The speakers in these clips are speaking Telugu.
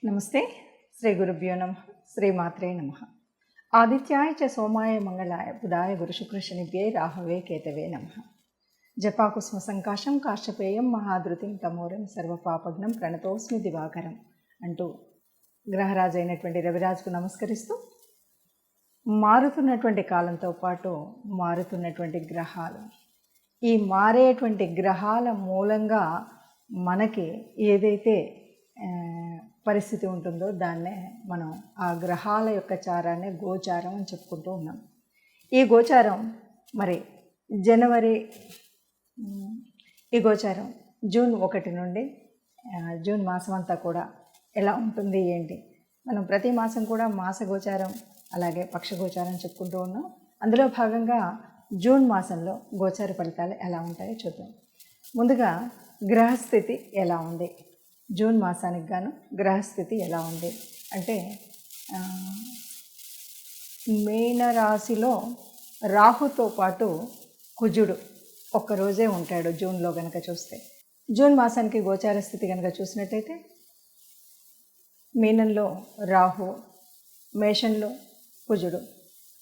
నమస్తే. శ్రీ గురుభ్యో నమ. శ్రీమాత్రే నమ. ఆదిత్యాయ చ సోమాయ మంగళాయ బుధాయ గురుశుక్రశనిభ్యే రాహవే కేతవే నమ. జపాకుస్మ సంకాశం కాశ్యపేయం మహాధృతిం తమోరం సర్వపాపగ్నం ప్రణతోస్మి దివాకరం అంటూ గ్రహరాజు అయినటువంటి రవిరాజుకు నమస్కరిస్తూ, మారుతున్నటువంటి కాలంతో పాటు మారుతున్నటువంటి గ్రహాలు, ఈ మారేటువంటి గ్రహాల మూలంగా మనకి ఏదైతే పరిస్థితి ఉంటుందో దాన్నే మనం ఆ గ్రహాల యొక్క చారాన్ని గోచారం అని చెప్పుకుంటూ ఉన్నాం. ఈ గోచారం మరి ఈ గోచారం జూన్ 1 నుండి జూన్ మాసం అంతా కూడా ఎలా ఉంటుంది ఏంటి, మనం ప్రతి మాసం కూడా మాస గోచారం అలాగే పక్ష గోచారం చెప్పుకుంటూ ఉన్నాం. అందులో భాగంగా జూన్ మాసంలో గోచార ఫలితాలు ఎలా ఉంటాయో చూద్దాం. ముందుగా గ్రహస్థితి ఎలా ఉంది, జూన్ మాసానికి గాను గ్రహస్థితి ఎలా ఉంది అంటే, మీనరాశిలో రాహుతో పాటు కుజుడు ఒక్కరోజే ఉంటాడు జూన్లో కనుక చూస్తే. జూన్ మాసానికి గోచార స్థితి కనుక చూసినట్టయితే మీనంలో రాహు, మేషంలో కుజుడు.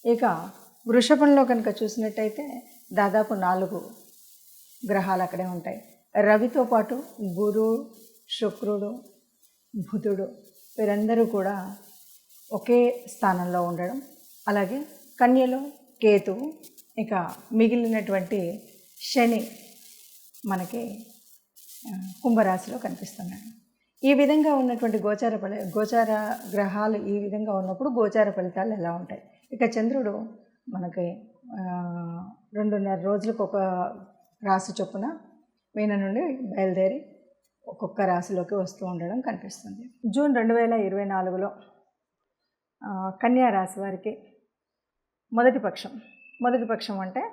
ఇక వృషభంలో కనుక చూసినట్టయితే దాదాపు 4 గ్రహాలు అక్కడే ఉంటాయి. రవితో పాటు గురు, శుక్రుడు, బుధుడు వీరందరూ కూడా ఒకే స్థానంలో ఉండడం, అలాగే కన్యలో కేతువు, ఇక మిగిలినటువంటి శని మనకి కుంభరాశిలో కనిపిస్తున్నాడు. ఈ విధంగా ఉన్నటువంటి గోచార గ్రహాలు ఈ విధంగా ఉన్నప్పుడు గోచార ఫలితాలు ఎలా ఉంటాయి. ఇక చంద్రుడు మనకి 2.5 రోజులకు ఒక రాశి చొప్పున మీన నుండి బయలుదేరి ఒక్కొక్క రాశిలోకి వస్తూ ఉండడం కనిపిస్తుంది. జూన్ 2024లో కన్యా రాశి వారికి మొదటి పక్షం అంటే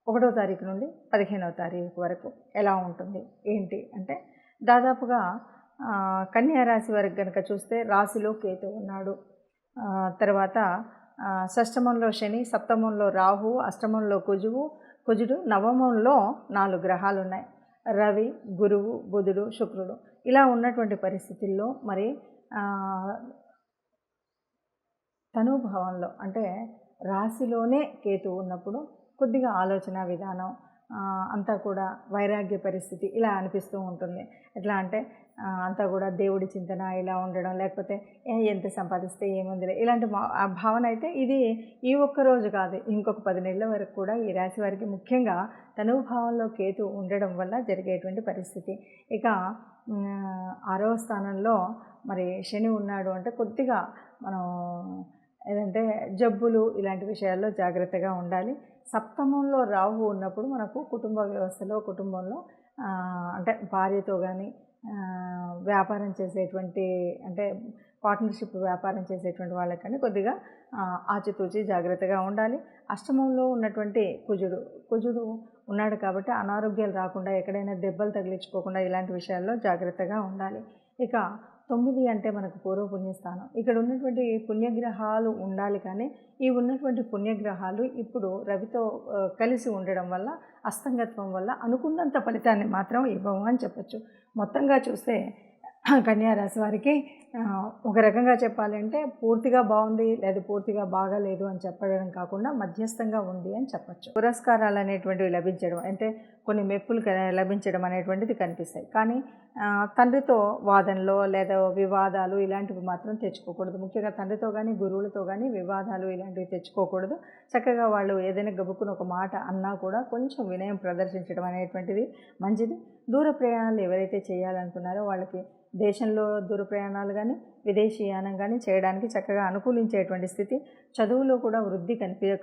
1వ తారీఖు నుండి 15వ తారీఖు వరకు ఎలా ఉంటుంది ఏంటి అంటే, దాదాపుగా కన్యా రాశి వారికి కనుక చూస్తే రాశిలో కేతు ఉన్నాడు. తర్వాత షష్టమంలో శని, సప్తమంలో రాహు, అష్టమంలో కుజుడు, నవమంలో 4 గ్రహాలు ఉన్నాయి. రవి, గురువు, బుధుడు, శుక్రుడు. ఇలా ఉన్నటువంటి పరిస్థితుల్లో మరి తనుభావంలో అంటే రాశిలోనే కేతు ఉన్నప్పుడు కొద్దిగా ఆలోచన విధానం అంతా కూడా వైరాగ్య పరిస్థితి ఇలా అనిపిస్తూ ఉంటుంది. ఎట్లా అంటే అంతా కూడా దేవుడి చింతన ఇలా ఉండడం, లేకపోతే ఎంత సంపాదిస్తే ఏముందిలే ఇలాంటి భావన అయితే ఇది ఈ ఒక్కరోజు కాదు, ఇంకొక 10 నెలల వరకు కూడా ఈ రాశి వారికి ముఖ్యంగా తనుభావంలో కేతు ఉండడం వల్ల జరిగేటువంటి పరిస్థితి. ఇక 6వ స్థానంలో మరి శని ఉన్నాడు అంటే కొద్దిగా మనం ఏదంటే జబ్బులు ఇలాంటి విషయాల్లో జాగ్రత్తగా ఉండాలి. సప్తమంలో రాహు ఉన్నప్పుడు మనకు కుటుంబంలో అంటే భార్యతో కానీ వ్యాపారం చేసేటువంటి అంటే పార్ట్నర్షిప్ వ్యాపారం చేసేటువంటి వాళ్ళకి కానీ కొద్దిగా ఆచితూచి జాగ్రత్తగా ఉండాలి. అష్టమంలో ఉన్నటువంటి కుజుడు ఉన్నాడు కాబట్టి అనారోగ్యాలు రాకుండా, ఎక్కడైనా దెబ్బలు తగిలించుకోకుండా ఇలాంటి విషయాల్లో జాగ్రత్తగా ఉండాలి. ఇక 9 అంటే మనకు పూర్వపుణ్యస్థానం. ఇక్కడ ఉన్నటువంటి పుణ్యగ్రహాలు ఉండాలి, కానీ ఈ ఉన్నటువంటి పుణ్యగ్రహాలు ఇప్పుడు రవితో కలిసి ఉండడం వల్ల, అస్తంగత్వం వల్ల అనుకున్నంత ఫలితాన్ని మాత్రం ఇవ్వము అని చెప్పచ్చు. మొత్తంగా చూస్తే కన్యా రాశి వారికి ఒక రకంగా చెప్పాలంటే పూర్తిగా బాగుంది లేదా పూర్తిగా బాగాలేదు అని చెప్పడం కాకుండా మధ్యస్థంగా ఉంది అని చెప్పచ్చు. పురస్కారాలు అనేటువంటివి లభించడం అంటే కొన్ని మెప్పులు లభించడం అనేటువంటిది కనిపిస్తాయి, కానీ తండ్రితో వాదనలో లేదా వివాదాలు ఇలాంటివి మాత్రం తెచ్చుకోకూడదు. ముఖ్యంగా తండ్రితో కానీ గురువులతో కానీ వివాదాలు ఇలాంటివి తెచ్చుకోకూడదు. చక్కగా వాళ్ళు ఏదైనా గబుక్కుని ఒక మాట అన్నా కూడా కొంచెం వినయం ప్రదర్శించడం అనేటువంటిది మంచిది. దూర ప్రయాణాలు ఎవరైతే చేయాలనుకున్నారో వాళ్ళకి దేశంలో దూర ప్రయాణాలు కానీ విదేశీయానం కానీ చేయడానికి చక్కగా అనుకూలించేటువంటి స్థితి. చదువులో కూడా వృద్ధి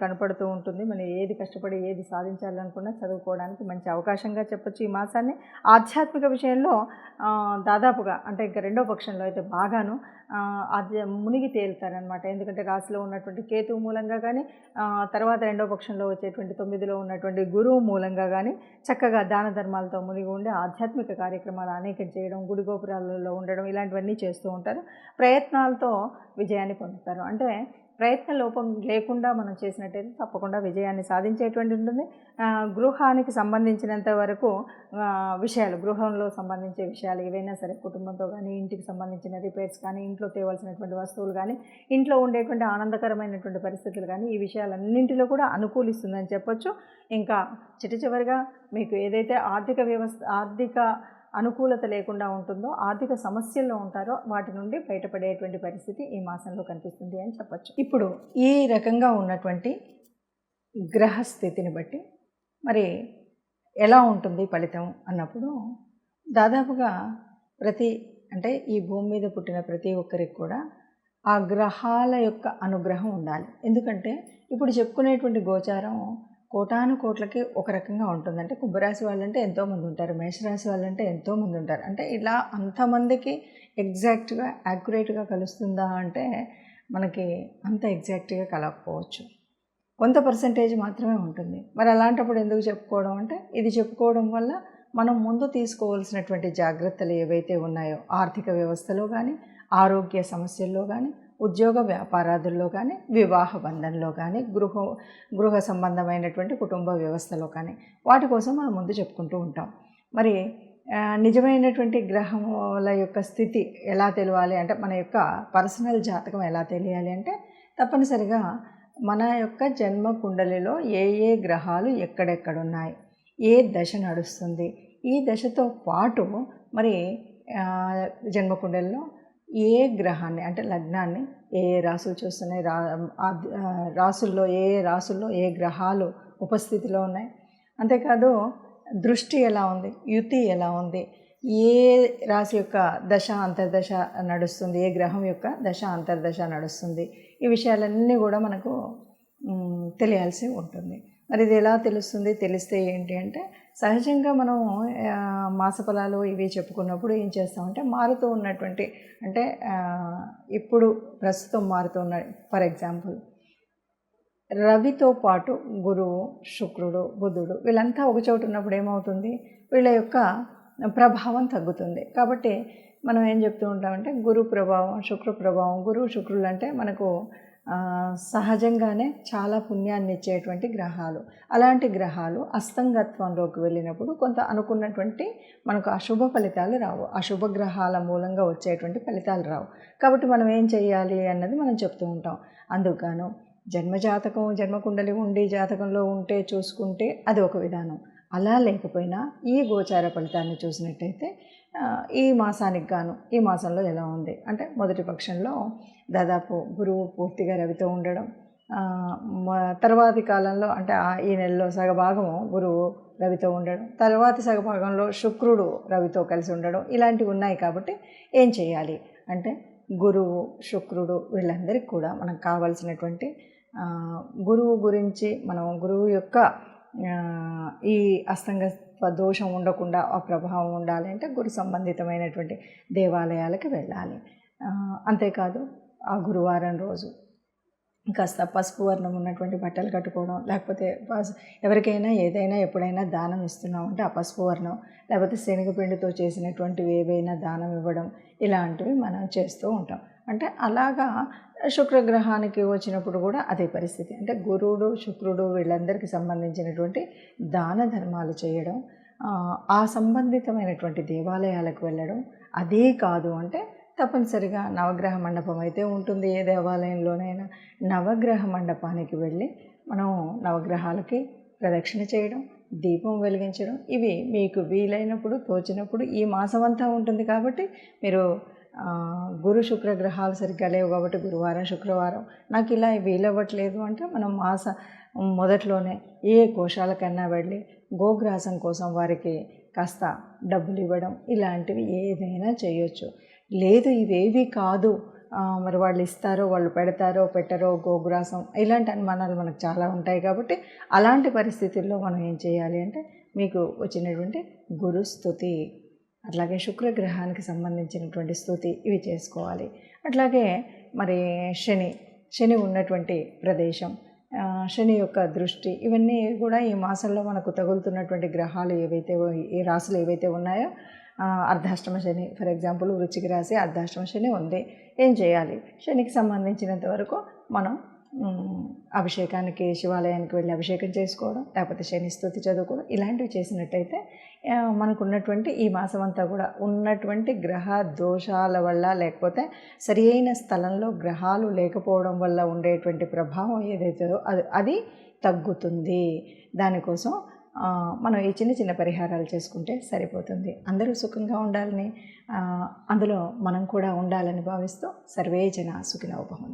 కనపడుతూ ఉంటుంది. మనం ఏది కష్టపడి ఏది సాధించాలనుకున్నా చదువుకోవడానికి మంచి అవకాశంగా చెప్పొచ్చు ఈ మాసాన్ని. ఆధ్యాత్మిక విషయంలో దాదాపుగా అంటే ఇంకా 2వ పక్షంలో అయితే బాగాను మునిగి తేలుతారనమాట. ఎందుకంటే రాశిలో ఉన్నటువంటి కేతువు మూలంగా కానీ, తర్వాత 2వ పక్షంలో వచ్చేటువంటి 9లో ఉన్నటువంటి గురువు మూలంగా కానీ చక్కగా దాన ధర్మాలతో మునిగి ఉండి ఆధ్యాత్మిక కార్యక్రమాలు అనేకం చేయడం, గుడి గోపురాలలో ఉండడం ఇలాంటివన్నీ చేస్తూ ఉంటారు. ప్రయత్నాలతో విజయాన్ని పొందుతారు. అంటే ప్రయత్న లోపం లేకుండా మనం చేసినట్టయితే తప్పకుండా విజయాన్ని సాధించేటువంటి ఉంటుంది. గృహానికి సంబంధించినంత వరకు విషయాలు, గృహంలో సంబంధించే విషయాలు ఏవైనా సరే, కుటుంబంతో కానీ, ఇంటికి సంబంధించిన రిపేర్స్ కానీ, ఇంట్లో తేవాల్సినటువంటి వస్తువులు కానీ, ఇంట్లో ఉండేటువంటి ఆనందకరమైనటువంటి పరిస్థితులు కానీ, ఈ విషయాలన్నింటిలో కూడా అనుకూలిస్తుందని చెప్పొచ్చు. ఇంకా చివరిగా మీకు ఏదైతే ఆర్థిక అనుకూలత లేకుండా ఉంటుందో, ఆర్థిక సమస్యల్లో ఉంటారో వాటి నుండి బయటపడేటువంటి పరిస్థితి ఈ మాసంలో కనిపిస్తుంది అని చెప్పచ్చు. ఇప్పుడు ఈ రకంగా ఉన్నటువంటి గ్రహస్థితిని బట్టి మరి ఎలా ఉంటుంది ఫలితం అన్నప్పుడు, దాదాపుగా అంటే ఈ భూమి మీద పుట్టిన ప్రతి ఒక్కరికి కూడా ఆ గ్రహాల యొక్క అనుగ్రహం ఉండాలి. ఎందుకంటే ఇప్పుడు చెప్పుకునేటువంటి గోచారం కోటాను కోట్లకి ఒక రకంగా ఉంటుంది. అంటే కుంభరాశి వాళ్ళంటే ఎంతోమంది ఉంటారు, మేషరాశి వాళ్ళంటే ఎంతోమంది ఉంటారు. అంటే ఇలా అంతమందికి ఎగ్జాక్ట్గా యాక్యురేట్గా కలుస్తుందా అంటే మనకి అంత ఎగ్జాక్ట్గా కలగకపోవచ్చు, కొంత పర్సంటేజ్ మాత్రమే ఉంటుంది. మరి అలాంటప్పుడు ఎందుకు చెప్పుకోవడం అంటే, ఇది చెప్పుకోవడం వల్ల మనం ముందు తీసుకోవాల్సినటువంటి జాగ్రత్తలు ఏవైతే ఉన్నాయో, ఆర్థిక వ్యవస్థలో కానీ, ఆరోగ్య సమస్యల్లో కానీ, ఉద్యోగ వ్యాపారాదుల్లో కానీ, వివాహ బంధంలో కానీ, గృహ సంబంధమైనటువంటి కుటుంబ వ్యవస్థలో కానీ, వాటి కోసం మనం ముందు చెప్పుకుంటూ ఉంటాం. మరి నిజమైనటువంటి గ్రహముల యొక్క స్థితి ఎలా తెలియాలి అంటే, మన యొక్క పర్సనల్ జాతకం ఎలా తెలియాలి అంటే, తప్పనిసరిగా మన యొక్క జన్మ కుండలిలో ఏ గ్రహాలు ఎక్కడెక్కడున్నాయి, ఏ దశ నడుస్తుంది, ఈ దశతో పాటు మరి జన్మకుండలిలో ఏ గ్రహాన్ని అంటే లగ్నాన్ని ఏ రాసులు చూస్తున్నాయి, రాసుల్లో ఏ గ్రహాలు ఉపస్థితిలో ఉన్నాయి, అంతేకాదు దృష్టి ఎలా ఉంది, యుతి ఎలా ఉంది, ఏ రాశి యొక్క దశ అంతర్దశ నడుస్తుంది, ఏ గ్రహం యొక్క దశ అంతర్దశ నడుస్తుంది, ఈ విషయాలన్నీ కూడా మనకు తెలియాల్సి ఉంటుంది. మరి ఇది ఎలా తెలుస్తుంది, తెలిస్తే ఏంటి అంటే, సహజంగా మనం మాసఫలాలు ఇవి చెప్పుకున్నప్పుడు ఏం చేస్తామంటే, మారుతూ ఉన్నటువంటి అంటే ఇప్పుడు ప్రస్తుతం మారుతున్న, ఫర్ ఎగ్జాంపుల్ రవితో పాటు గురువు, శుక్రుడు, బుధుడు వీళ్ళంతా ఒక చోటు ఉన్నప్పుడు ఏమవుతుంది, వీళ్ళ యొక్క ప్రభావం తగ్గుతుంది. కాబట్టి మనం ఏం చెప్తూ ఉంటామంటే, గురు ప్రభావం, శుక్ర ప్రభావం. గురువు, శుక్రులు అంటే మనకు సహజంగానే చాలా పుణ్యాన్ని ఇచ్చేటువంటి గ్రహాలు. అలాంటి గ్రహాలు అస్తంగత్వంలోకి వెళ్ళినప్పుడు కొంత అనుకున్నటువంటి మనకు అశుభ ఫలితాలు రావు, అశుభ గ్రహాల మూలంగా వచ్చేటువంటి ఫలితాలు రావు. కాబట్టి మనం ఏం చేయాలి అన్నది మనం చెప్తూ ఉంటాం. అందుకను జన్మజాతకం, జన్మకుండలి ఉండి జాతకంలో ఉంటే చూసుకుంటే అది ఒక విధానం. అలా లేకపోయినా ఈ గోచార ఫలితాన్ని చూసినట్టయితే ఈ మాసానికి గాను ఈ మాసంలో ఎలా ఉంది అంటే, మొదటి పక్షంలో దాదాపు గురువు పూర్తిగా రవితో ఉండడం, తర్వాతి కాలంలో అంటే ఈ నెలలో సగభాగము గురువు రవితో ఉండడం, తర్వాతి సగభాగంలో శుక్రుడు రవితో కలిసి ఉండడం, ఇలాంటివి ఉన్నాయి. కాబట్టి ఏం చేయాలి అంటే, గురువు, శుక్రుడు వీళ్ళందరికీ కూడా మనకు కావాల్సినటువంటి గురువు గురించి మనం గురువు యొక్క ఈ అస్తంగత్వ దోషం ఉండకుండా ఆ ప్రభావం ఉండాలి అంటే గురు సంబంధితమైనటువంటి దేవాలయాలకు వెళ్ళాలి. అంతేకాదు ఆ గురువారం రోజు కాస్త పసుపు వర్ణం ఉన్నటువంటి బట్టలు కట్టుకోవడం, లేకపోతే ఎవరికైనా ఏదైనా ఎప్పుడైనా దానం ఇస్తున్నామంటే ఆ పసుపు వర్ణం, లేకపోతే శనగపిండితో చేసినటువంటివి ఏవైనా దానం ఇవ్వడం, ఇలాంటివి మనం చేస్తూ ఉంటాం. అంటే అలాగా శుక్రగ్రహానికి వచ్చినప్పుడు కూడా అదే పరిస్థితి. అంటే గురువుడు, శుక్రుడు వీళ్ళందరికీ సంబంధించినటువంటి దాన ధర్మాలు చేయడం, ఆ సంబంధితమైనటువంటి దేవాలయాలకు వెళ్ళడం. అదే కాదు అంటే తప్పనిసరిగా నవగ్రహ మండపం అయితే ఉంటుంది ఏ దేవాలయంలోనైనా, నవగ్రహ మండపానికి వెళ్ళి మనం నవగ్రహాలకి ప్రదక్షిణ చేయడం, దీపం వెలిగించడం, ఇవి మీకు వీలైనప్పుడు తోచినప్పుడు ఈ మాసం అంతా ఉంటుంది. కాబట్టి మీరు గురు శుక్ర గ్రహాలు సరిగ్గా లేవు కాబట్టి గురువారం, శుక్రవారం నాకు ఇలా వీలవ్వట్లేదు అంటే మనం మాస మొదట్లోనే ఏ కోశాలకన్నా వెళ్ళి గోగ్రాసం కోసం వారికి కాస్త డబ్బులు ఇవ్వడం, ఇలాంటివి ఏదైనా చేయొచ్చు. లేదు ఇవేవి కాదు, మరి వాళ్ళు ఇస్తారో వాళ్ళు పెడతారో పెట్టరో గోగ్రాసం, ఇలాంటి అనుమానాలు మనకు చాలా ఉంటాయి. కాబట్టి అలాంటి పరిస్థితుల్లో మనం ఏం చేయాలి అంటే, మీకు వచ్చినటువంటి గురుస్తుతి, అట్లాగే శుక్రగ్రహానికి సంబంధించినటువంటి స్తుతి ఇవి చేసుకోవాలి. అట్లాగే మరి శని ఉన్నటువంటి ప్రదేశం, శని యొక్క దృష్టి, ఇవన్నీ కూడా ఈ మాసంలో మనకు తగులుతున్నటువంటి గ్రహాలు ఏవైతే ఈ రాశులు ఏవైతే ఉన్నాయో, అర్ధాష్టమ శని ఫర్ ఎగ్జాంపుల్ వృశ్చిక రాశి అర్ధాష్టమ శని ఉంది. ఏం చేయాలి, శనికి సంబంధించినంత వరకు మనం అభిషేకానికి శివాలయానికి వెళ్ళి అభిషేకం చేసుకోవడం, లేకపోతే శని స్తుతి చదువుకోవడం, ఇలాంటివి చేసినట్టయితే మనకు ఉన్నటువంటి ఈ మాసం అంతా కూడా ఉన్నటువంటి గ్రహ దోషాల వల్ల, లేకపోతే సరి అయిన స్థలంలో గ్రహాలు లేకపోవడం వల్ల ఉండేటువంటి ప్రభావం ఏదైతే అది తగ్గుతుంది. దానికోసం మనం ఈ చిన్న చిన్న పరిహారాలు చేసుకుంటే సరిపోతుంది. అందరూ సుఖంగా ఉండాలని, అందులో మనం కూడా ఉండాలని భావిస్తూ సర్వే జన సుఖినో భవంతు.